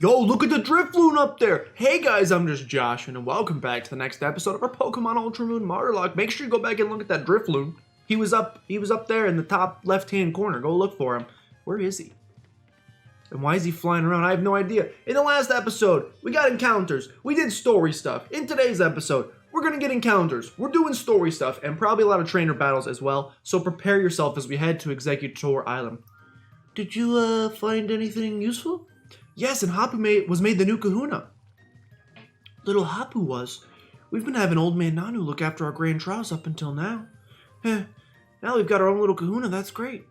Yo, look at the Drifloon up there! Hey guys, I'm just Josh, and welcome back to the next episode of our Pokemon Ultra Moon Martyrlocke. Make sure you go back and look at that Drifloon. He was up there in the top left-hand corner. Go look for him. Where is he? And why is he flying around? I have no idea. In the last episode, we got encounters. We did story stuff. In today's episode, we're gonna get encounters. We're doing story stuff, and probably a lot of trainer battles as well. So prepare yourself as we head to Exeggutor Island. Did you, find anything useful? Yes, and Hapu was made the new kahuna. Little Hapu was. We've been having Old Man Nanu look after our grand trials up until now. Now we've got our own little kahuna, that's great.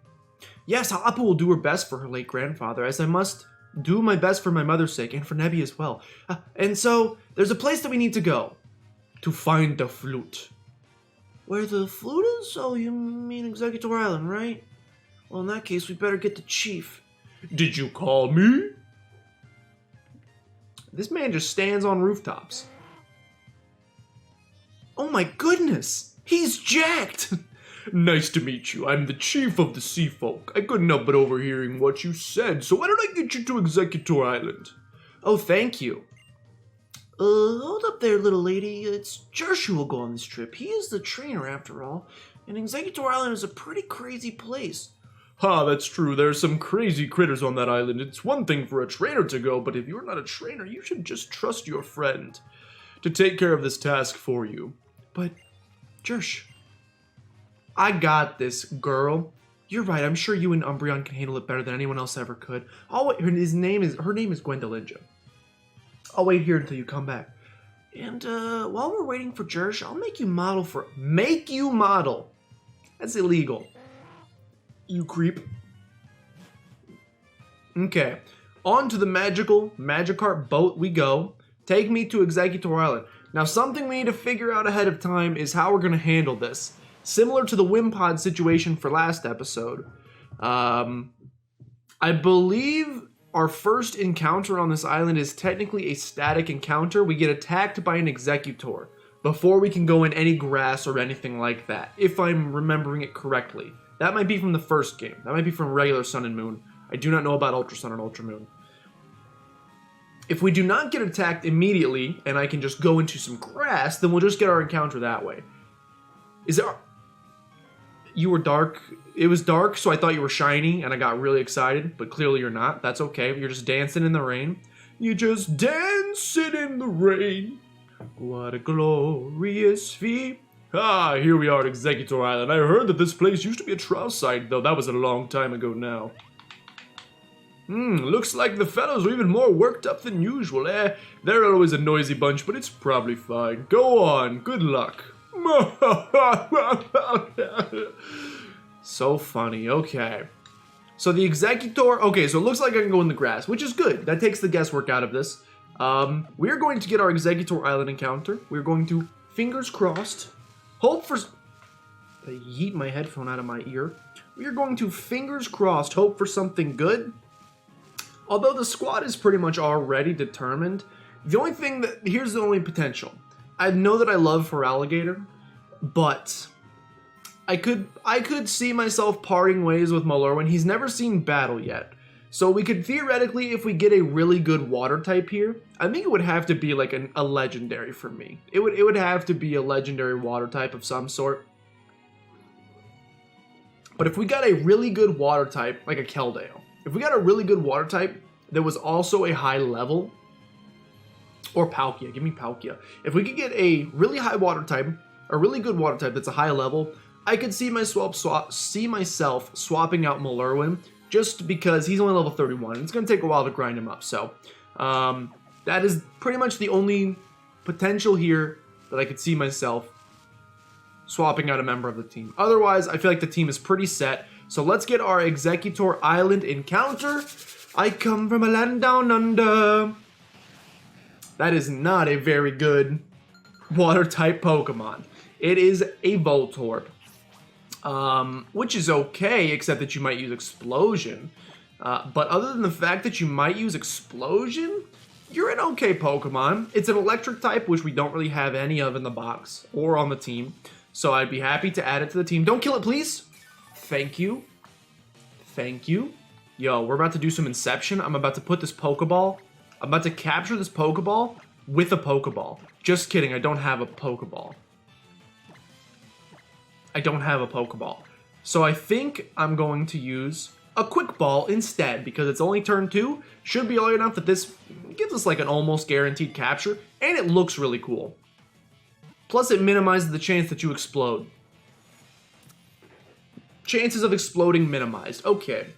Yes, Hapu will do her best for her late grandfather, as I must do my best for my mother's sake, and for Nebby as well. And so, there's a place that we need to go. To find the flute. Where the flute is? Oh, you mean Exeggutor Island, right? Well, in that case, we better get the chief. Did you call me? This man just stands on rooftops. Oh my goodness! He's jacked! Nice to meet you. I'm the chief of the sea folk. I couldn't help but overhearing what you said, so why don't I get you to Exeggutor Island? Oh, thank you. Hold up there, little lady. It's Josh who will go on this trip. He is the trainer, after all. And Exeggutor Island is a pretty crazy place. Ha, that's true. There's some crazy critters on that island. It's one thing for a trainer to go, but if you're not a trainer, you should just trust your friend to take care of this task for you. But, Jersh, I got this, girl. You're right. I'm sure you and Umbreon can handle it better than anyone else ever could. I'll wait. Her name is Gwendolinja. I'll wait here until you come back. And while we're waiting for Jersh, I'll make you model for... Make you model? That's illegal. You creep. Okay. On to the Magikarp boat we go. Take me to Exeggutor Island. Now, something we need to figure out ahead of time is how we're going to handle this. Similar to the Wimpod situation for last episode. I believe our first encounter on this island is technically a static encounter. We get attacked by an Exeggutor before we can go in any grass or anything like that, if I'm remembering it correctly. That might be from the first game. That might be from regular Sun and Moon. I do not know about Ultra Sun and Ultra Moon. If we do not get attacked immediately, and I can just go into some grass, then we'll just get our encounter that way. Is there... You were dark. It was dark, so I thought you were shiny, and I got really excited, but clearly you're not. That's okay. You're just dancing in the rain. You're just dancing in the rain. What a glorious feat. Ah, here we are at Exeggutor Island. I heard that this place used to be a trial site, though that was a long time ago now. Looks like the fellows are even more worked up than usual. They're always a noisy bunch, but it's probably fine. Go on, good luck. So funny, okay. So the Exeggutor, okay, so it looks like I can go in the grass, which is good. That takes the guesswork out of this. We're going to get our Exeggutor Island encounter. We're going to, fingers crossed, hope for... I yeet my headphone out of my ear. We are going to, fingers crossed, hope for something good. Although the squad is pretty much already determined. The only thing that... Here's the only potential. I know that I love Feraligatr, but I could see myself parting ways with Malurwin. He's never seen battle yet. So we could theoretically, if we get a really good water type here, I think it would have to be like a legendary for me. It would have to be a legendary water type of some sort. But if we got a really good water type, like a Keldeo, if we got a really good water type that was also a high level, or Palkia, give me Palkia. If we could get a really high water type, a really good water type that's a high level, I could see myself swapping out Malurwin, just because he's only level 31. It's going to take a while to grind him up, so that is pretty much the only potential here that I could see myself swapping out a member of the team. Otherwise, I feel like the team is pretty set, so let's get our Exeggutor Island encounter. I come from a land down under. That is not a very good water-type Pokemon. It is a Voltorb. Which is okay, except that you might use Explosion. But other than the fact that you might use Explosion, you're an okay Pokemon. It's an electric type, which we don't really have any of in the box or on the team. So I'd be happy to add it to the team. Don't kill it, please. Thank you. Thank you. Yo, we're about to do some Inception. I'm about to put this Pokeball I'm about to capture this Pokeball with a Pokeball. Just kidding, I don't have a Pokeball. I don't have a Pokeball. So I think I'm going to use a Quick Ball instead, because it's only turn 2. Should be early enough that this gives us like an almost guaranteed capture, and it looks really cool. Plus it minimizes the chance that you explode. Chances of exploding minimized. Okay.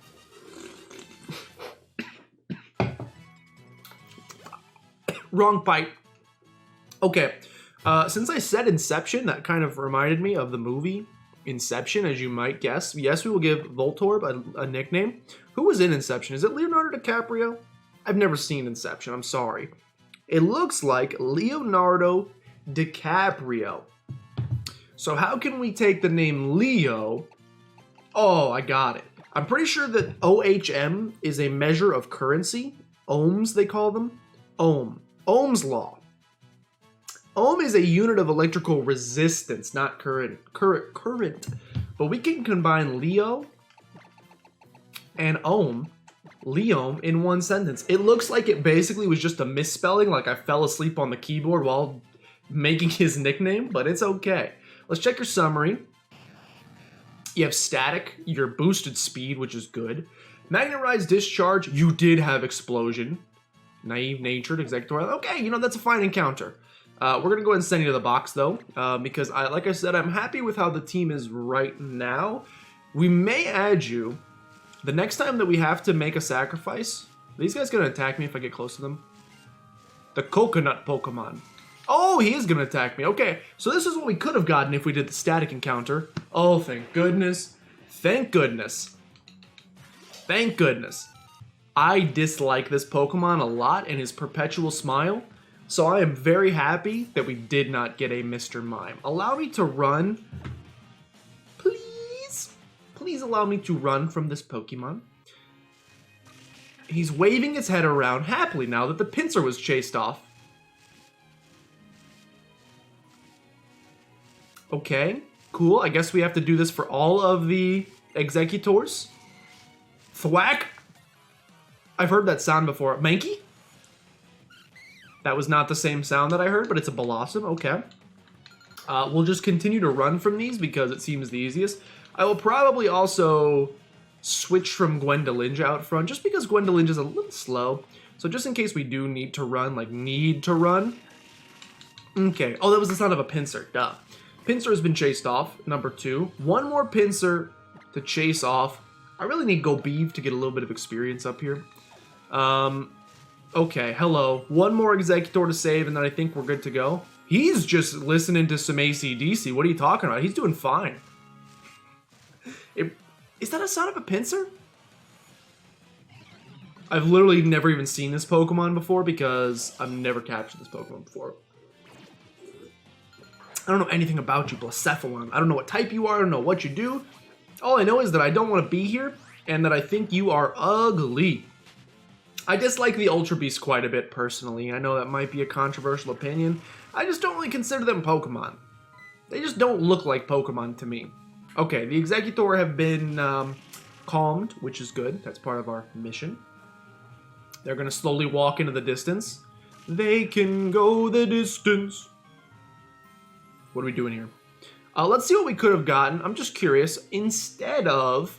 Wrong bite. Okay. Since I said Inception, that kind of reminded me of the movie Inception, as you might guess. Yes, we will give Voltorb a nickname. Who was in Inception? Is it Leonardo DiCaprio? I've never seen Inception, I'm sorry. It looks like Leonardo DiCaprio. So how can we take the name Leo? Oh, I got it. I'm pretty sure that OHM is a measure of currency. Ohms, they call them. Ohm. Ohm's law. Ohm is a unit of electrical resistance, not current. But we can combine Leo and Ohm, Leom, in one sentence. It looks like it basically was just a misspelling, like I fell asleep on the keyboard while making his nickname, but it's okay. Let's check your summary. You have static, your boosted speed, which is good. Magnetized discharge, you did have explosion. Naive natured, executor. Okay, you know, that's a fine encounter. We're going to go ahead and send you to the box, though, because, like I said, I'm happy with how the team is right now. We may add you. The next time that we have to make a sacrifice, are these guys going to attack me if I get close to them? The coconut Pokemon. Oh, he is going to attack me. Okay, so this is what we could have gotten if we did the static encounter. Oh, thank goodness. Thank goodness. Thank goodness. I dislike this Pokemon a lot and his perpetual smile. So I am very happy that we did not get a Mr. Mime. Allow me to run. Please. Please allow me to run from this Pokemon. He's waving his head around happily now that the Pinsir was chased off. Okay, cool. I guess we have to do this for all of the Executors. Thwack. I've heard that sound before. Mankey? That was not the same sound that I heard, but it's a Blossom. Okay. We'll just continue to run from these because it seems the easiest. I will probably also switch from Gwendolinja out front just because Gwendolinja's a little slow. So just in case we do need to run, like need to run. Okay. Oh, that was the sound of a Pinsir. Duh. Pinsir has been chased off, number 2. One more Pinsir to chase off. I really need Gobeev to get a little bit of experience up here. Okay, hello. One more Executor to save, and then I think we're good to go. He's just listening to some AC/DC. What are you talking about? He's doing fine. Is that a sound of a Pinsir? I've literally never even seen this Pokemon before because I've never captured this Pokemon before. I don't know anything about you, Blacephalon. I don't know what type you are. I don't know what you do. All I know is that I don't want to be here and that I think you are ugly. I dislike the Ultra Beasts quite a bit personally. I know that might be a controversial opinion. I just don't really consider them Pokemon. They just don't look like Pokemon to me. Okay, the Executor have been calmed, which is good. That's part of our mission. They're going to slowly walk into the distance. They can go the distance. What are we doing here? Let's see what we could have gotten. I'm just curious. Instead of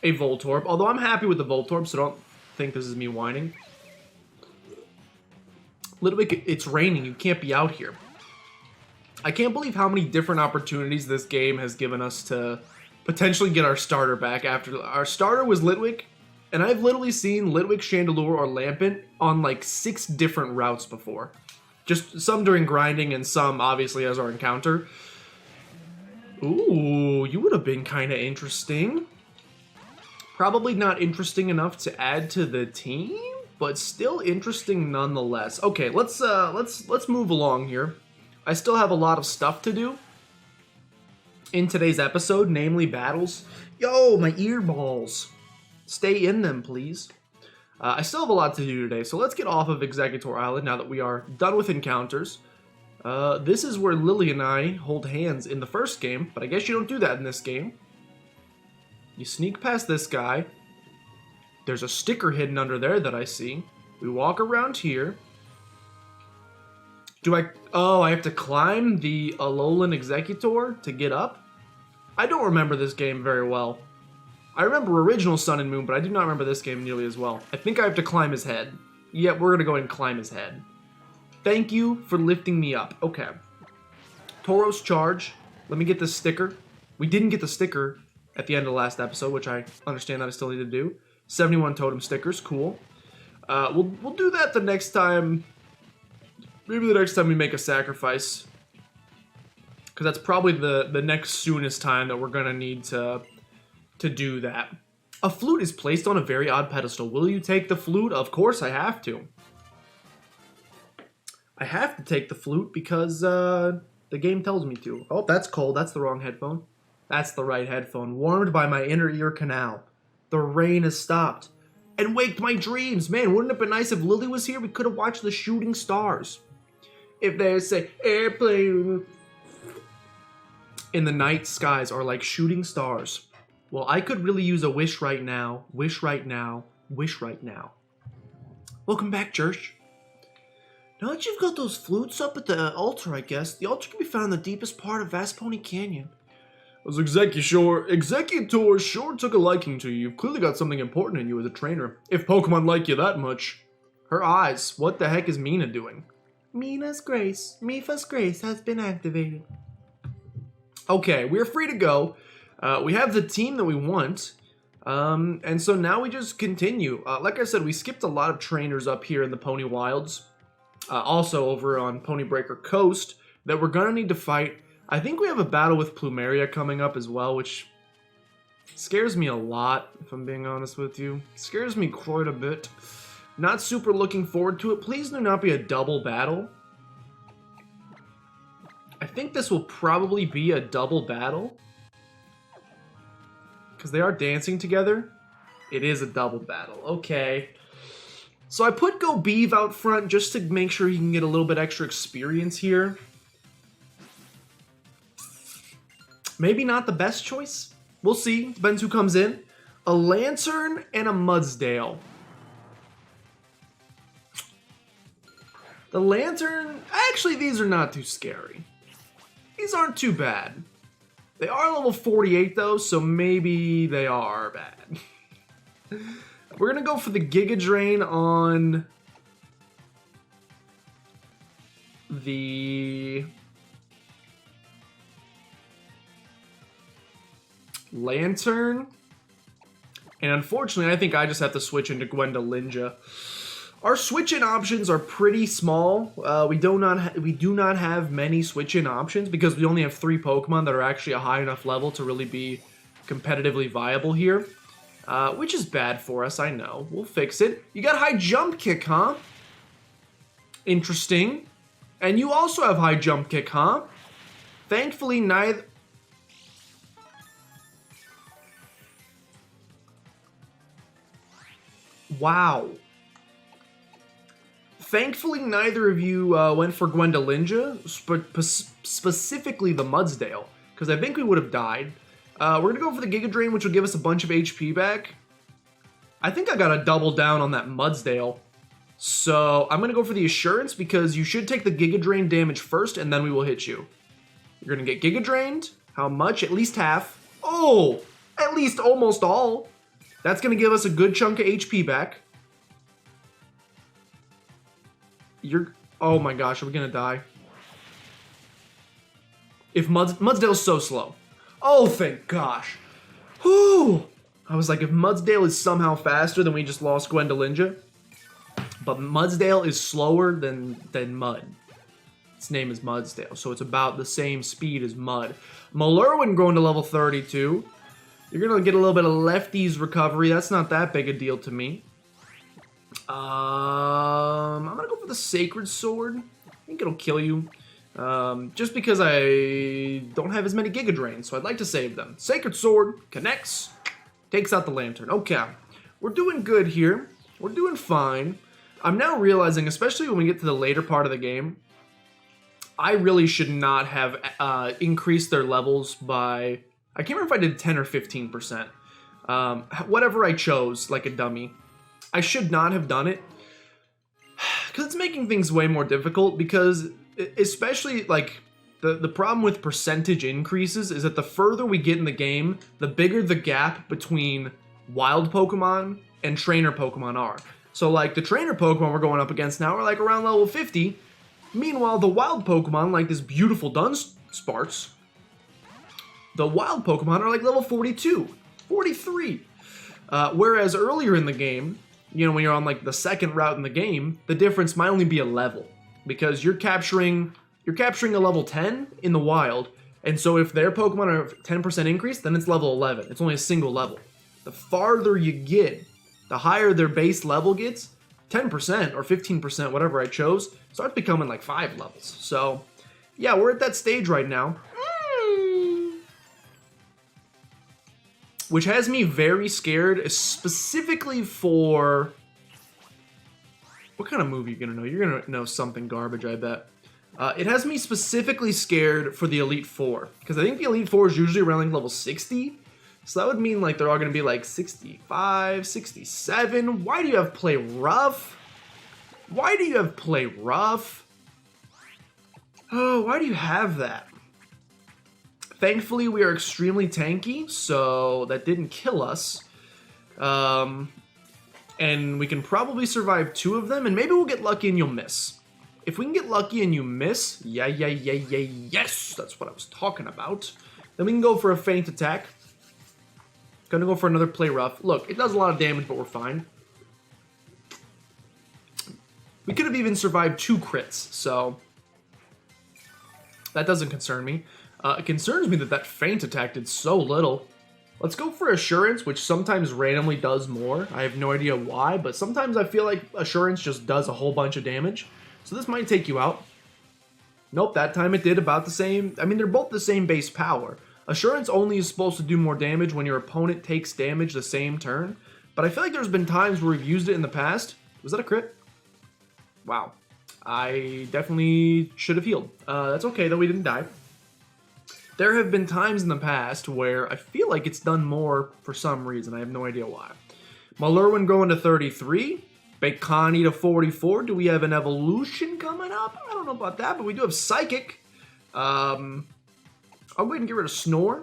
a Voltorb, although I'm happy with the Voltorb, so don't think this is me whining. Litwick, it's raining. You can't be out here. I can't believe how many different opportunities this game has given us to potentially get our starter back. After our starter was Litwick, and I've literally seen Litwick, Chandelure, or Lampent on like 6 different routes before. Just some during grinding and some obviously as our encounter. Ooh, you would have been kind of interesting. Probably not interesting enough to add to the team, but still interesting nonetheless. Okay, let's move along here. I still have a lot of stuff to do in today's episode, namely battles. Yo, my earballs. Stay in them, please. I still have a lot to do today, so let's get off of Executor Island now that we are done with encounters. This is where Lily and I hold hands in the first game, but I guess you don't do that in this game. You sneak past this guy. There's a sticker hidden under there that I see. We walk around here. Oh, I have to climb the Alolan Executor to get up? I don't remember this game very well. I remember original Sun and Moon, but I do not remember this game nearly as well. I think I have to climb his head. Yeah, we're gonna go ahead and climb his head. Thank you for lifting me up. Okay. Tauros Charge. Let me get this sticker. We didn't get the sticker at the end of the last episode, which I understand that I still need to do. 71 totem stickers, cool. We'll do that the next time. Maybe the next time we make a sacrifice. Because that's probably the next soonest time that we're going to need to do that. A flute is placed on a very odd pedestal. Will you take the flute? Of course I have to. I have to take the flute because the game tells me to. Oh, that's cold. That's the wrong headphone. That's the right headphone. Warmed by my inner ear canal. The rain has stopped. And waked my dreams. Man, wouldn't it have been nice if Lily was here? We could have watched the shooting stars. If there's a airplane in the night skies are like shooting stars. Well, I could really use a wish right now. Wish right now. Wish right now. Welcome back, church. Now that you've got those flutes up at the altar, I guess, the altar can be found in the deepest part of Vast Pony Canyon. As Executor sure took a liking to you. You've clearly got something important in you as a trainer. If Pokemon like you that much. Her eyes. What the heck is Mina doing? Mifa's grace has been activated. Okay, we're free to go. We have the team that we want. And so now we just continue. Like I said, we skipped a lot of trainers up here in the Pony Wilds. Also over on Pony Breaker Coast that we're going to need to fight. I think we have a battle with Plumeria coming up as well, which scares me a lot, if I'm being honest with you. Scares me quite a bit. Not super looking forward to it. Please do not be a double battle. I think this will probably be a double battle. Because they are dancing together. It is a double battle. Okay. So I put Go Beeve out front just to make sure he can get a little bit extra experience here. Maybe not the best choice. We'll see. Depends who comes in. A Lantern and a Mudsdale. The Lantern... Actually, these are not too scary. These aren't too bad. They are level 48, though, so maybe they are bad. We're going to go for the Giga Drain on the Lantern. And unfortunately, I think I just have to switch into Gwendolinja. Our switch-in options are pretty small. We do not have many switch-in options because we only have 3 Pokemon that are actually a high enough level to really be competitively viable here. Which is bad for us, I know. We'll fix it. You got high jump kick, huh? Interesting. And you also have high jump kick, huh? Thankfully, neither... Wow. Thankfully, neither of you went for Gwendolinja, specifically the Mudsdale, because I think we would have died. We're going to go for the Giga Drain, which will give us a bunch of HP back. I think I got to double down on that Mudsdale. So I'm going to go for the Assurance because you should take the Giga Drain damage first, and then we will hit you. You're going to get Giga Drained. How much? At least half. Oh! At least almost all. That's going to give us a good chunk of HP back. Oh my gosh, are we going to die? If Mudsdale's so slow. Oh, thank gosh. Whew. I was like, if Mudsdale is somehow faster, then we just lost Gwendolinja. But Mudsdale is slower than Mud. Its name is Mudsdale, so it's about the same speed as Mud. Malurwin growing to level 32. You're going to get a little bit of Lefty's recovery. That's not that big a deal to me. I'm going to go for the Sacred Sword. I think it'll kill you. Just because I don't have as many Giga Drains, so I'd like to save them. Sacred Sword connects, takes out the Lantern. Okay, we're doing good here. We're doing fine. I'm now realizing, especially when we get to the later part of the game, I really should not have increased their levels by... I can't remember if I did 10 or 15%. Whatever I chose, like a dummy. I should not have done it. Because it's making things way more difficult, because especially, like, the problem with percentage increases is that the further we get in the game, the bigger the gap between wild Pokemon and trainer Pokemon are. So, like, the trainer Pokemon we're going up against now are, like, around level 50. Meanwhile, the wild Pokemon, like this beautiful Dunsparce, the wild Pokemon are, like, level 42, 43. Whereas earlier in the game, you know, when you're on, like, the second route in the game, the difference might only be a level. Because you're capturing a level 10 in the wild, and so if their Pokemon are 10% increase, then it's level 11. It's only a single level. The farther you get, the higher their base level gets, 10% or 15%, whatever I chose, starts becoming like 5 levels. So, yeah, we're at that stage right now. Which has me very scared, specifically for... What kind of move are you going to know? You're going to know something garbage, I bet. It has me specifically scared for the Elite Four, because I think the Elite Four is usually around like level 60, so that would mean like they're all going to be like 65, 67. Why do you have Play Rough? Why do you have Play Rough? Oh, why do you have that? Thankfully, we are extremely tanky, so that didn't kill us. And we can probably survive 2 of them, and maybe we'll get lucky and you'll miss. If we can get lucky and you miss, yes, that's what I was talking about. Then we can go for a feint attack. Gonna go for another Play Rough. Look, it does a lot of damage, but we're fine. We could have even survived 2 crits, so that doesn't concern me. It concerns me that that feint attack did so little. Let's go for Assurance, which sometimes randomly does more. I have no idea why, but sometimes I feel like Assurance just does a whole bunch of damage. So this might take you out. Nope, that time it did about the same. I mean, they're both the same base power. Assurance only is supposed to do more damage when your opponent takes damage the same turn. But I feel like there's been times where we've used it in the past. Was that a crit? Wow. I definitely should have healed. That's okay, though. We didn't die. There have been times in the past where I feel like it's done more for some reason. I have no idea why. Malurwin going to 33. Bakani to 44. Do we have an evolution coming up? I don't know about that, but we do have Psychic. I'll go ahead and get rid of Snore.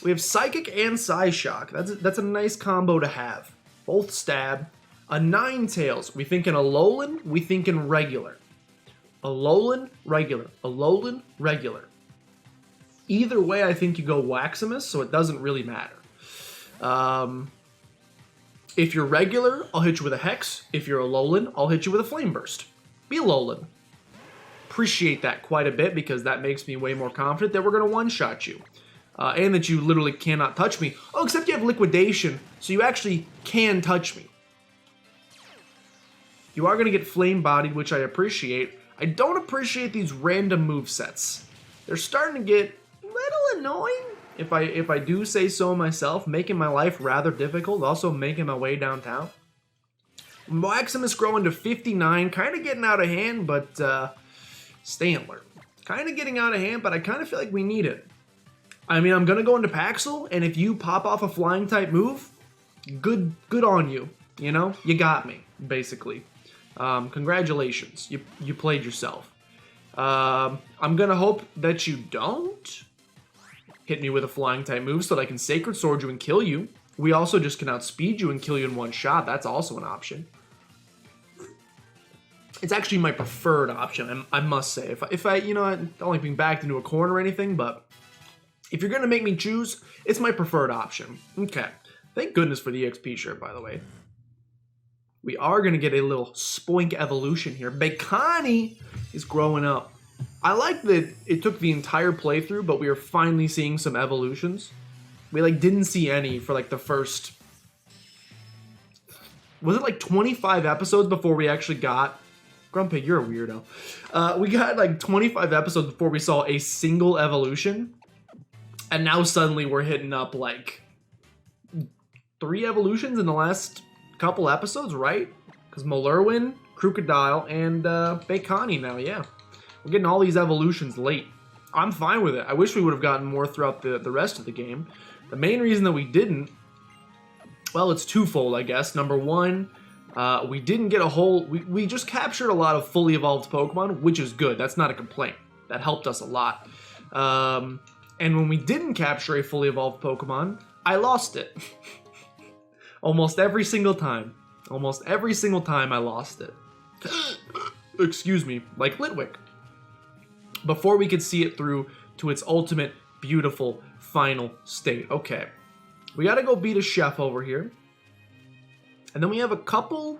We have Psychic and Psyshock. That's a nice combo to have. Both stab. A Ninetales. We thinking Alolan, we thinking regular. Alolan, regular. Alolan, regular. Either way, I think you go Waximus, so it doesn't really matter. If you're regular, I'll hit you with a Hex. If you're Alolan, I'll hit you with a Flame Burst. Be Alolan. Appreciate that quite a bit, because that makes me way more confident that we're going to one-shot you. And that you literally cannot touch me. Oh, except you have Liquidation, so you actually can touch me. You are going to get Flame-Bodied, which I appreciate. I don't appreciate these random movesets. They're starting to get a little annoying, if I do say so myself, making my life rather difficult, also making my way downtown. Maximus growing to 59, kind of getting out of hand, but stay alert. Kind of getting out of hand, but I kind of feel like we need it. I mean, I'm going to go into Paxel, and if you pop off a flying type move, good on you. You know, you got me, basically. Congratulations, you played yourself. I'm going to hope that you don't hit me with a flying type move so that I can Sacred Sword you and kill you. We also just can outspeed you and kill you in one shot. That's also an option. It's actually my preferred option, I must say. If I, you know, I don't like being backed into a corner or anything, but if you're going to make me choose, it's my preferred option. Okay. Thank goodness for the EXP shirt, by the way. We are going to get a little Spoink evolution here. Bakani is growing up. I like that it took the entire playthrough, but we are finally seeing some evolutions. We, like, didn't see any for, like, the first... Was it, like, 25 episodes before we actually got... Grumpig, you're a weirdo. We got, like, 25 episodes before we saw a single evolution. And now suddenly we're hitting up, like, 3 evolutions in the last couple episodes, right? Because Malurwin, Crocodile, and Bakani now, yeah. We're getting all these evolutions late. I'm fine with it. I wish we would have gotten more throughout the rest of the game. The main reason that we didn't, well, it's twofold, I guess. Number one, We didn't get a whole... We just captured a lot of fully evolved Pokemon, which is good. That's not a complaint. That helped us a lot. And when we didn't capture a fully evolved Pokemon, I lost it. Almost every single time. Almost every single time I lost it. Excuse me. Like Litwick. Before we could see it through to its ultimate, beautiful, final state. Okay. We gotta go beat a chef over here. And then we have a couple...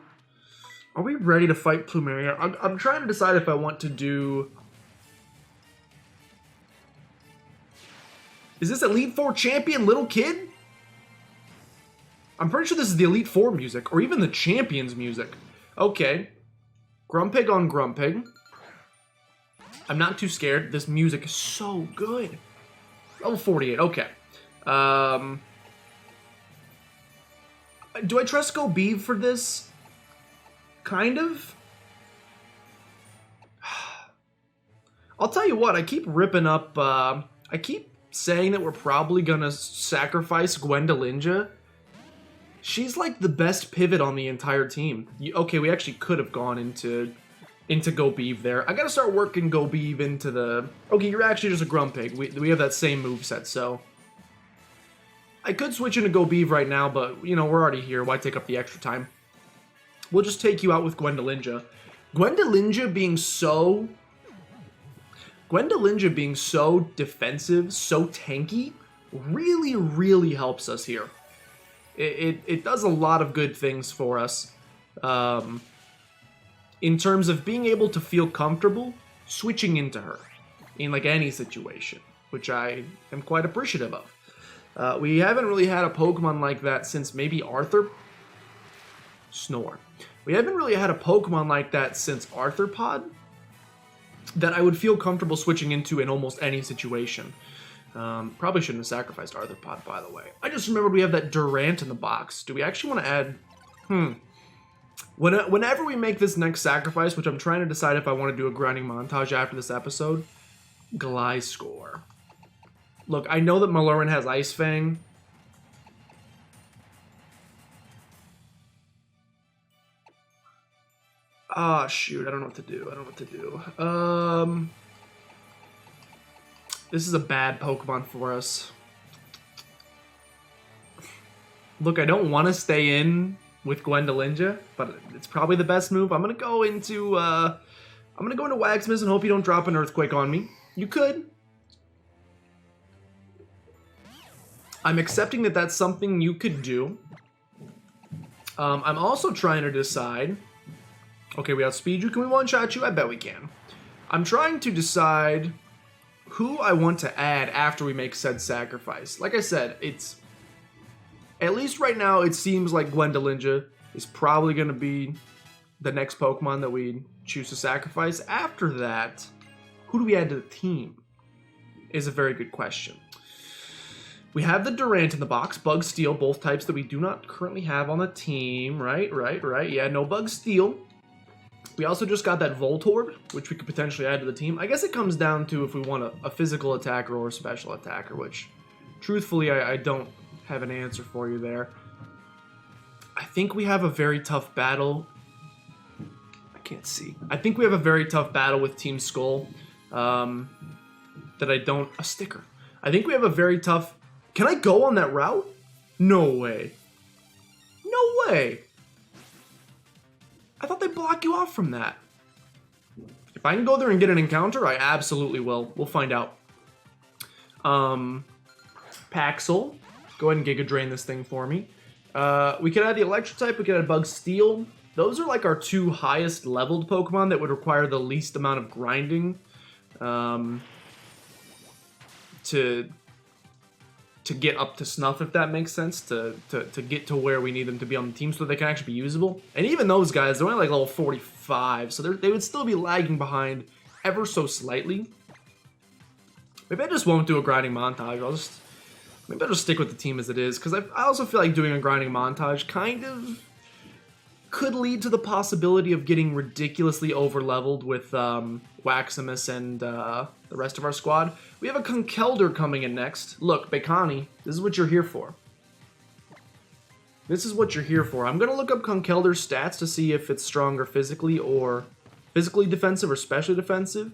Are we ready to fight Plumeria? I'm trying to decide if I want to do... Is this Elite Four champion little kid? I'm pretty sure this is the Elite Four music, or even the Champions music. Okay. Grumpig on Grumpig. I'm not too scared. This music is so good. Level 48, okay. Do I trust Go Beeve for this? Kind of? I'll tell you what, I keep ripping up, I keep saying that we're probably gonna sacrifice Gwendolinja. She's like the best pivot on the entire team. Okay, we actually could have gone into Go Beeve there. I gotta start working Go Beeve into the... Okay, you're actually just a Grumpig. We have that same moveset, so... I could switch into Go Beeve right now, but, you know, we're already here. Why take up the extra time? We'll just take you out with Gwendolinja. Gwendolinja being so defensive, so tanky, really, really helps us here. It does a lot of good things for us. In terms of being able to feel comfortable switching into her in like any situation, which I am quite appreciative of. We haven't really had a Pokemon like that since maybe Arthur. Snore. We haven't really had a Pokemon like that since Arthropod that I would feel comfortable switching into in almost any situation. Probably shouldn't have sacrificed Arthropod, by the way. I just remembered we have that Durant in the box. Do we actually want to add... Whenever we make this next sacrifice, which I'm trying to decide if I want to do a grinding montage after this episode, Gliscor. Look, I know that Malurin has Ice Fang. Ah, shoot, I don't know what to do. This is a bad Pokemon for us. Look, I don't want to stay in with Gwendolinja, but it's probably the best move. I'm gonna go into Waxmiss and hope you don't drop an Earthquake on me. You could. I'm accepting that that's something you could do. I'm also trying to decide... Okay, we outspeed you. Can we one-shot you? I bet we can. I'm trying to decide who I want to add after we make said sacrifice. Like I said, it's... At least right now, it seems like Gwendolinja is probably going to be the next Pokemon that we choose to sacrifice. After that, who do we add to the team? Is a very good question. We have the Durant in the box, Bug Steel, both types that we do not currently have on the team. Right. Yeah, no Bug Steel. We also just got that Voltorb, which we could potentially add to the team. I guess it comes down to if we want a physical attacker or a special attacker, which, truthfully, I don't have an answer for you there. I think we have a very tough battle. I can't see. I think we have a very tough battle with Team Skull. A sticker. I think we have a very tough... Can I go on that route? No way. No way. I thought they'd block you off from that. If I can go there and get an encounter, I absolutely will. We'll find out. Paxel. Go ahead and Giga Drain this thing for me. We could add the Electric type. We could add Bug Steel. Those are like our two highest leveled Pokemon that would require the least amount of grinding to get up to snuff, if that makes sense, to get to where we need them to be on the team so they can actually be usable. And even those guys, they're only like level 45, so they would still be lagging behind ever so slightly. Maybe I just won't do a grinding montage. Maybe I'll just stick with the team as it is, because I also feel like doing a grinding montage kind of could lead to the possibility of getting ridiculously over-leveled with Waximus and the rest of our squad. We have a Conkeldurr coming in next. Look, Bekani, this is what you're here for. This is what you're here for. I'm going to look up Conkeldur's stats to see if it's stronger physically or physically defensive or specially defensive.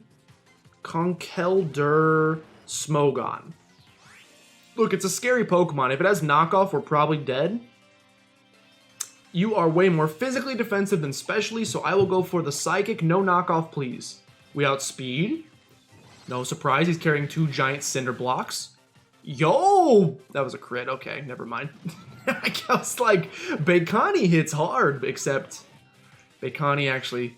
Conkeldur Smogon. Look, it's a scary Pokemon. If it has knockoff, we're probably dead. You are way more physically defensive than specially, so I will go for the Psychic. No knockoff, please. We outspeed. No surprise, he's carrying 2 giant cinder blocks. Yo! That was a crit. Okay, never mind. I was like, Baikani hits hard, except Baikani actually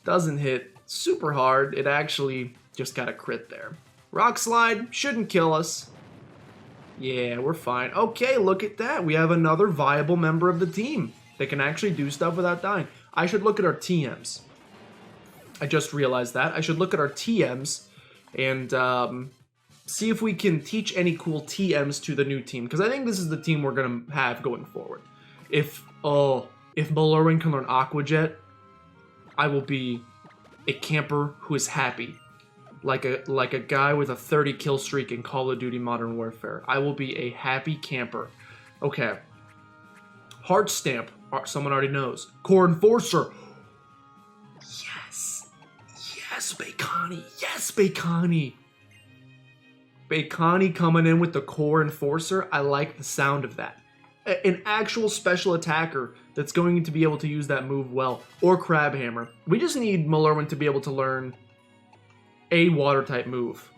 doesn't hit super hard. It actually just got a crit there. Rock Slide shouldn't kill us. Yeah, we're fine. Okay, look at that. We have another viable member of the team that can actually do stuff without dying. I should look at our TMs. I just realized that. I should look at our TMs and see if we can teach any cool TMs to the new team, because I think this is the team we're going to have going forward. If Balurwin can learn Aqua Jet, I will be a camper who is happy. Like a guy with a 30 kill streak in Call of Duty Modern Warfare. I will be a happy camper. Okay. Heart Stamp. Someone already knows. Core Enforcer. Yes. Yes, Baikani. Yes, Baikani. Baikani coming in with the Core Enforcer. I like the sound of that. An actual special attacker that's going to be able to use that move well. Or Crab Hammer. We just need Balurwin to be able to learn a water type move.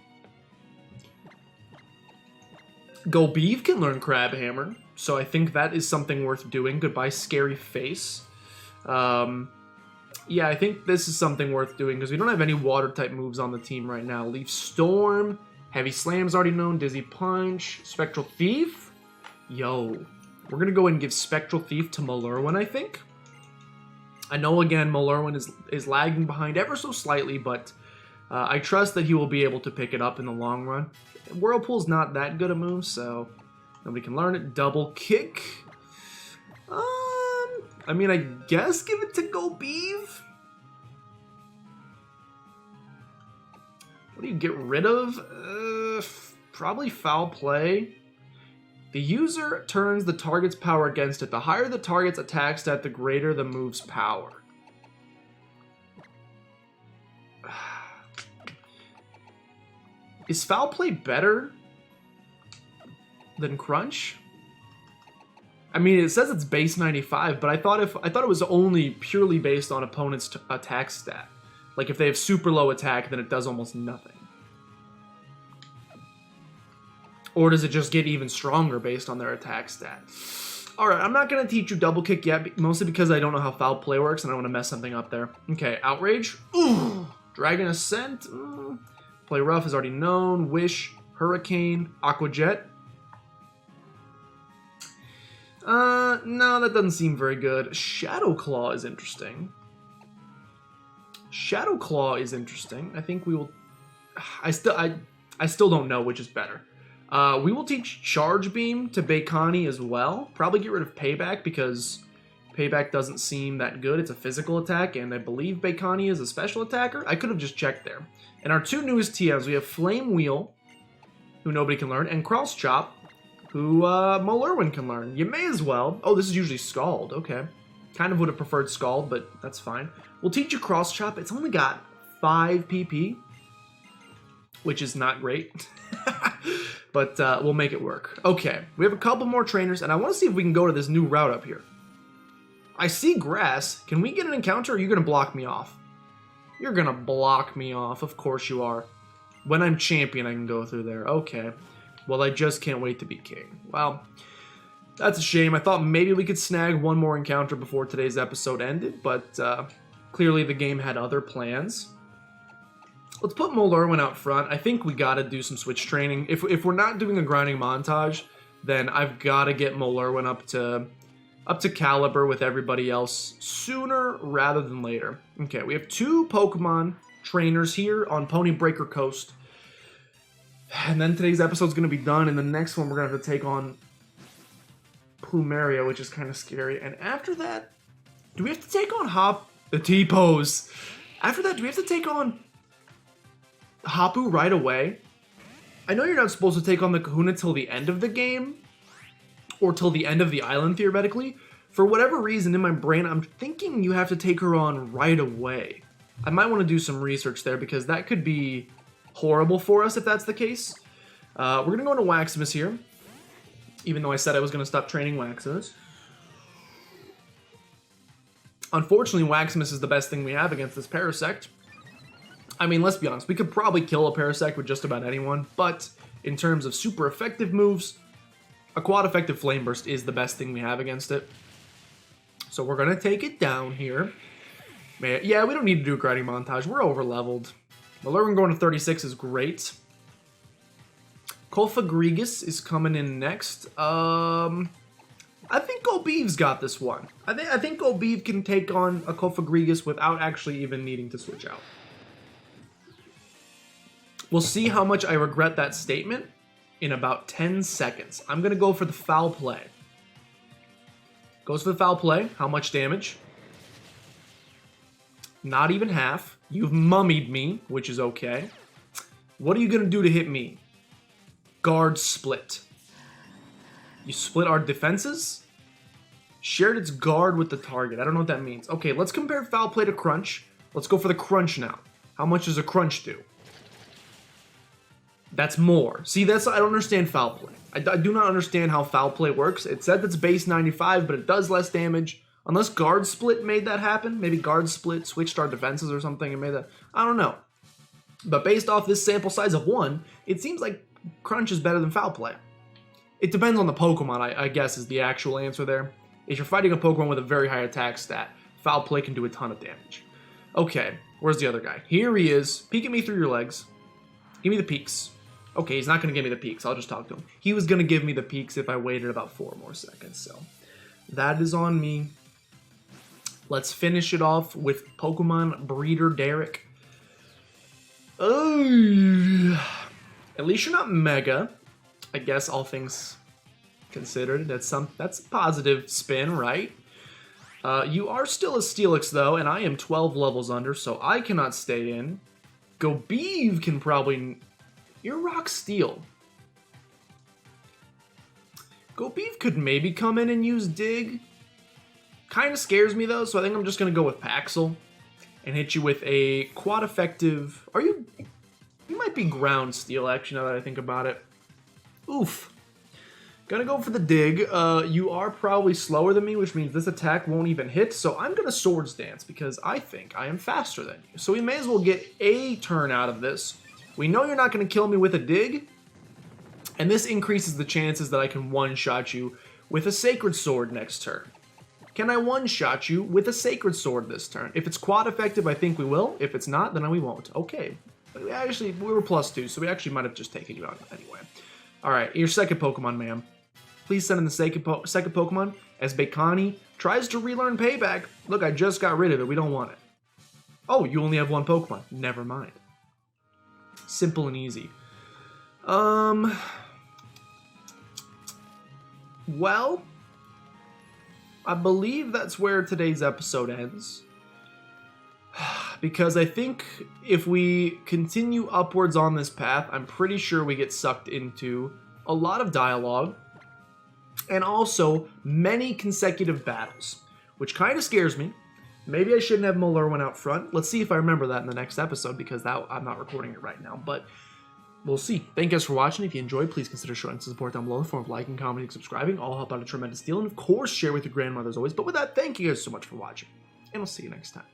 Golbeev can learn Crab Hammer, so I think that is something worth doing. Goodbye, Scary Face. Yeah, I think this is something worth doing because we don't have any water type moves on the team right now. Leaf Storm, Heavy Slam's already known, Dizzy Punch, Spectral Thief. Yo, we're gonna go ahead and give Spectral Thief to Balurwin, I think. I know again Balurwin is lagging behind ever so slightly, but I trust that he will be able to pick it up in the long run. Whirlpool's not that good a move, so nobody can learn it. Double Kick. I mean, I guess give it to Golbeev. What do you get rid of? Probably Foul Play. The user turns the target's power against it. The higher the target's attack stat, the greater the move's power. Is Foul Play better than Crunch? I mean, it says it's base 95, but I thought it was only purely based on opponent's attack stat. Like if they have super low attack, then it does almost nothing. Or does it just get even stronger based on their attack stat? Alright, I'm not going to teach you Double Kick yet, mostly because I don't know how Foul Play works and I don't want to mess something up there. Okay, Outrage. Ooh, Dragon Ascent. Play Rough is already known. Wish, Hurricane, Aqua Jet. No, that doesn't seem very good. Shadow Claw is interesting. Shadow Claw is interesting. I think we will... I still don't know which is better. We will teach Charge Beam to Baikani as well. Probably get rid of Payback because Payback doesn't seem that good. It's a physical attack, and I believe Baikani is a special attacker. I could have just checked there. And our 2 newest TMs, we have Flame Wheel, who nobody can learn, and Cross Chop, who Balurwin can learn. You may as well. Oh, this is usually Scald. Okay. Kind of would have preferred Scald, but that's fine. We'll teach you Cross Chop. It's only got 5 PP, which is not great. But we'll make it work. Okay, we have a couple more trainers, and I want to see if we can go to this new route up here. I see grass. Can we get an encounter, or are you going to block me off? You're going to block me off. Of course you are. When I'm champion, I can go through there. Okay. Well, I just can't wait to be king. Well, that's a shame. I thought maybe we could snag one more encounter before today's episode ended, but clearly the game had other plans. Let's put Balurwin out front. I think we got to do some switch training. If we're not doing a grinding montage, then I've got to get Balurwin up to caliber with everybody else sooner rather than later. Okay, we have 2 Pokemon trainers here on Pony Breaker Coast. And then today's episode's going to be done, and the next one we're going to have to take on Plumeria, which is kind of scary. And after that, do we have to take on the T-Pose? After that, do we have to take on Hapu right away? I know you're not supposed to take on the Kahuna till the end of the game, or till the end of the island, theoretically. For whatever reason, in my brain, I'm thinking you have to take her on right away. I might want to do some research there, because that could be horrible for us if that's the case. We're going to go into Waximus here, even though I said I was going to stop training Waximus. Unfortunately, Waximus is the best thing we have against this Parasect. I mean, let's be honest, we could probably kill a Parasect with just about anyone, but in terms of super effective moves, a quad effective Flame Burst is the best thing we have against it. So we're going to take it down here. Man, yeah, we don't need to do a grinding montage. We're over-leveled. Malurgan going to 36 is great. Colfagrigus is coming in next. I think Golbeev's got this one. I think Golbeev can take on a Colfagrigus without actually even needing to switch out. We'll see how much I regret that statement in about 10 seconds. I'm going to go for the foul play. Goes for the foul play. How much damage? Not even half. You've mummied me, which is okay. What are you going to do to hit me? Guard split. You split our defenses? Shared its guard with the target. I don't know what that means. Okay, let's compare foul play to crunch. Let's go for the crunch now. How much does a crunch do? That's more. See, I don't understand foul play. I do not understand how foul play works. It said that's base 95, but it does less damage. Unless guard split made that happen. Maybe guard split switched our defenses or something and made that. I don't know. But based off this sample size of 1, it seems like crunch is better than foul play. It depends on the Pokemon, I guess, is the actual answer there. If you're fighting a Pokemon with a very high attack stat, foul play can do a ton of damage. Okay, where's the other guy? Here he is. Peek at me through your legs. Give me the peaks. Okay, he's not going to give me the peaks. I'll just talk to him. He was going to give me the peaks if I waited about 4 more seconds, so that is on me. Let's finish it off with Pokemon Breeder Derek. Oh, at least you're not Mega. I guess all things considered, that's a positive spin, right? You are still a Steelix though, and I am 12 levels under, so I cannot stay in. Golbeev can probably. You're Rock Steel. Golbeev could maybe come in and use Dig. Kind of scares me though, so I think I'm just gonna go with Paxel and hit you with a quad effective. You might be Ground Steel actually, now that I think about it. Oof. Gonna go for the Dig. You are probably slower than me, which means this attack won't even hit, so I'm gonna Swords Dance because I think I am faster than you. So we may as well get a turn out of this. We know you're not gonna kill me with a Dig, and this increases the chances that I can one-shot you with a Sacred Sword next turn. Can I one-shot you with a Sacred Sword this turn? If it's quad effective, I think we will. If it's not, then we won't. Okay. But we were +2, so we actually might have just taken you out anyway. Alright, your second Pokemon, ma'am. Please send in the second Pokemon as Bakani tries to relearn Payback. Look, I just got rid of it. We don't want it. Oh, you only have 1 Pokemon. Never mind. Simple and easy. Well, I believe that's where today's episode ends. Because I think if we continue upwards on this path, I'm pretty sure we get sucked into a lot of dialogue and also many consecutive battles, which kind of scares me. Maybe I shouldn't have Malurwin out front. Let's see if I remember that in the next episode, because I'm not recording it right now, but we'll see. Thank you guys for watching. If you enjoyed, please consider showing some support down below in the form of liking, commenting, and subscribing. All help out a tremendous deal, and of course, share with your grandmother as always. But with that, thank you guys so much for watching, and I'll see you next time.